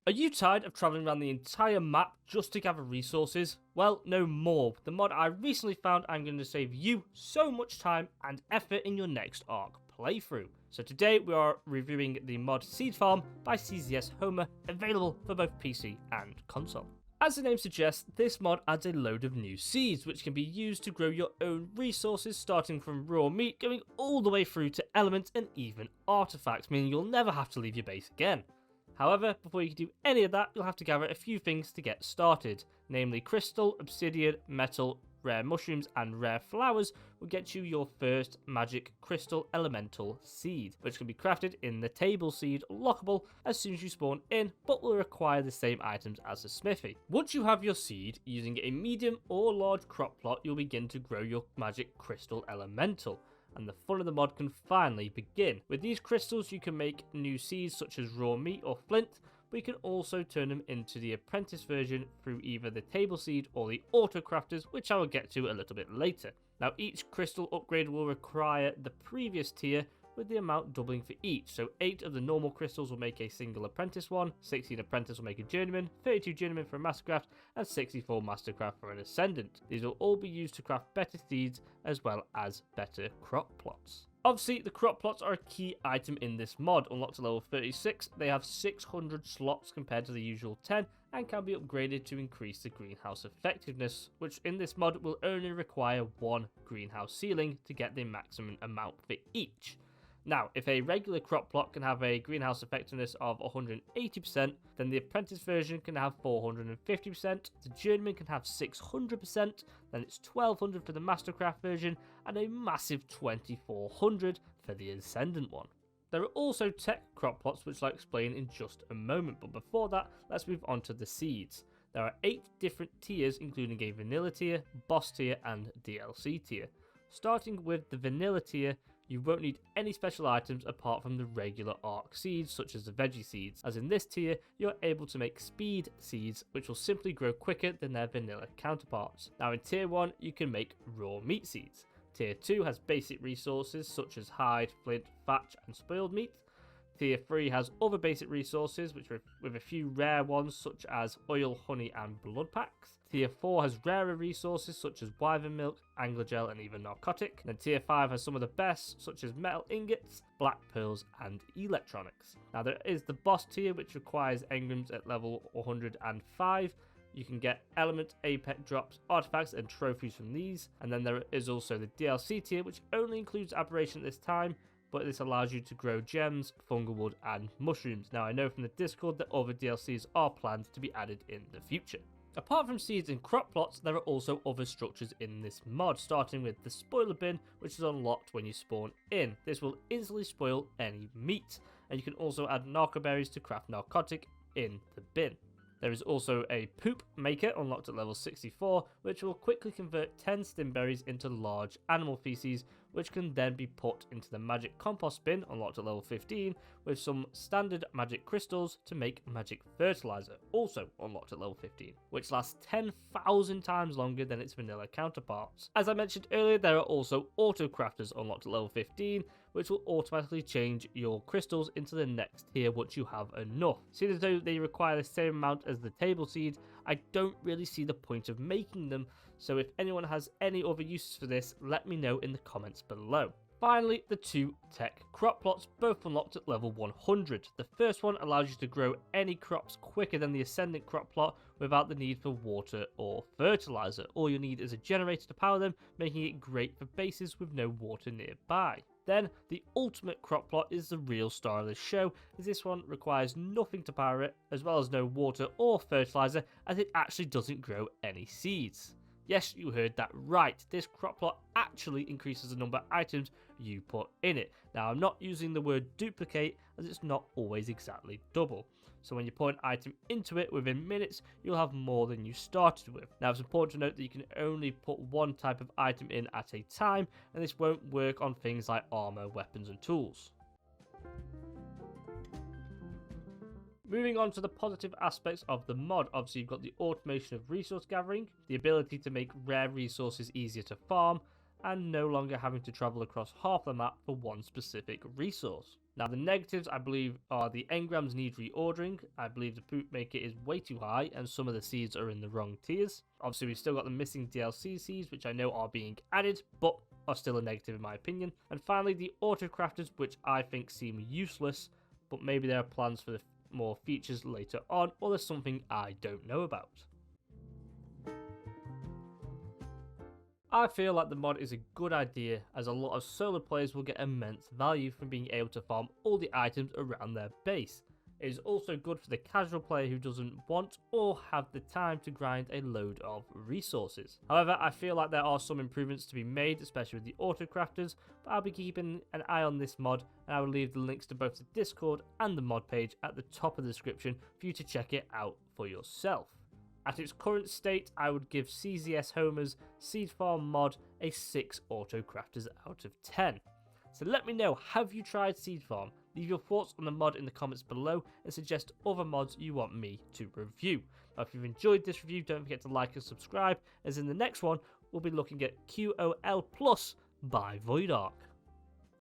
Are you tired of traveling around the entire map just to gather resources? Well, no more. With the mod I recently found, I'm going to save you so much time and effort in your next Ark playthrough. So today we are reviewing the mod Seed Farm by CZS Homer, available for both PC and console. As the name suggests, this mod adds a load of new seeds which can be used to grow your own resources, starting from raw meat going all the way through to elements and even artifacts, meaning you'll never have to leave your base again. However, before you can do any of that, you'll have to gather a few things to get started, namely crystal, obsidian, metal, rare mushrooms and rare flowers will get you your first magic crystal elemental seed, which can be crafted in the table seed lockable as soon as you spawn in, but will require the same items as the smithy. Once you have your seed, using a medium or large crop plot, you'll begin to grow your magic crystal elemental, and the fun of the mod can finally begin. With these crystals you can make new seeds such as raw meat or flint, but you can also turn them into the apprentice version through either the table seed or the auto crafters, which I will get to a little bit later. Now each crystal upgrade will require the previous tier, with the amount doubling for each. So 8 of the normal crystals will make a single apprentice one, 16 apprentice will make a journeyman, 32 journeyman for a mastercraft, and 64 mastercraft for an ascendant. These will all be used to craft better seeds as well as better crop plots. Obviously, the crop plots are a key item in this mod. Unlocked to level 36, they have 600 slots compared to the usual 10 and can be upgraded to increase the greenhouse effectiveness, which in this mod will only require one greenhouse ceiling to get the maximum amount for each. Now, if a regular crop plot can have a greenhouse effectiveness of 180%, then the apprentice version can have 450%, the journeyman can have 600%, then it's 1200 for the mastercraft version, and a massive 2400 for the ascendant one. There are also tech crop plots which I'll explain in just a moment, but before that, let's move on to the seeds. There are 8 different tiers, including a vanilla tier, boss tier, and DLC tier. Starting with the vanilla tier, you won't need any special items apart from the regular Ark seeds, such as the veggie seeds, as in this tier you're able to make speed seeds which will simply grow quicker than their vanilla counterparts. Now in tier 1 you can make raw meat seeds. Tier 2 has basic resources such as hide, flint, thatch and spoiled meat. Tier 3 has other basic resources with a few rare ones such as oil, honey and blood packs. Tier 4 has rarer resources such as wyvern milk, angler gel and even narcotic. And then Tier 5 has some of the best such as metal ingots, black pearls and electronics. Now there is the boss tier which requires engrams at level 105. You can get element, apex drops, artifacts and trophies from these. And then there is also the DLC tier which only includes aberration at this time, but this allows you to grow gems, fungal wood and mushrooms. Now I know from the Discord that other DLCs are planned to be added in the future. Apart from seeds and crop plots, there are also other structures in this mod, starting with the spoiler bin, which is unlocked when you spawn in. This will instantly spoil any meat, and you can also add narco berries to craft narcotic in the bin. There is also a poop maker unlocked at level 64, which will quickly convert 10 stimberries into large animal feces, which can then be put into the magic compost bin unlocked at level 15 with some standard magic crystals to make magic fertilizer, also unlocked at level 15, which lasts 10,000 times longer than its vanilla counterparts. As I mentioned earlier, there are also auto crafters unlocked at level 15, which will automatically change your crystals into the next tier once you have enough. Seeing as though they require the same amount as the table seed, I don't really see the point of making them, so if anyone has any other uses for this, let me know in the comments below. Finally, the 2 tech crop plots, both unlocked at level 100. The first one allows you to grow any crops quicker than the ascendant crop plot without the need for water or fertilizer. All you need is a generator to power them, making it great for bases with no water nearby. Then, the ultimate crop plot is the real star of the show, as this one requires nothing to power it, as well as no water or fertilizer, as it actually doesn't grow any seeds. Yes, you heard that right, this crop plot actually increases the number of items you put in it. Now, I'm not using the word duplicate, as it's not always exactly double. So when you put an item into it, within minutes, you'll have more than you started with. Now, it's important to note that you can only put one type of item in at a time, and this won't work on things like armor, weapons, and tools. Moving on to the positive aspects of the mod, obviously you've got the automation of resource gathering, the ability to make rare resources easier to farm, and no longer having to travel across half the map for one specific resource. Now the negatives I believe are the engrams need reordering. I believe the bootmaker is way too high and some of the seeds are in the wrong tiers. Obviously we've still got the missing DLC seeds which I know are being added but are still a negative in my opinion. And finally the autocrafters, which I think seem useless, but maybe there are plans for the more features later on, or there's something I don't know about. I feel like the mod is a good idea as a lot of solo players will get immense value from being able to farm all the items around their base. It is also good for the casual player who doesn't want or have the time to grind a load of resources. However, I feel like there are some improvements to be made, especially with the autocrafters, but I'll be keeping an eye on this mod and I will leave the links to both the Discord and the mod page at the top of the description for you to check it out for yourself. At its current state, I would give CZS Homer's Seed Farm mod a 6 autocrafters out of 10. So let me know, have you tried Seed Farm? Leave your thoughts on the mod in the comments below and suggest other mods you want me to review. Now if you've enjoyed this review, don't forget to like and subscribe, as in the next one we'll be looking at QOL Plus by Void Ark.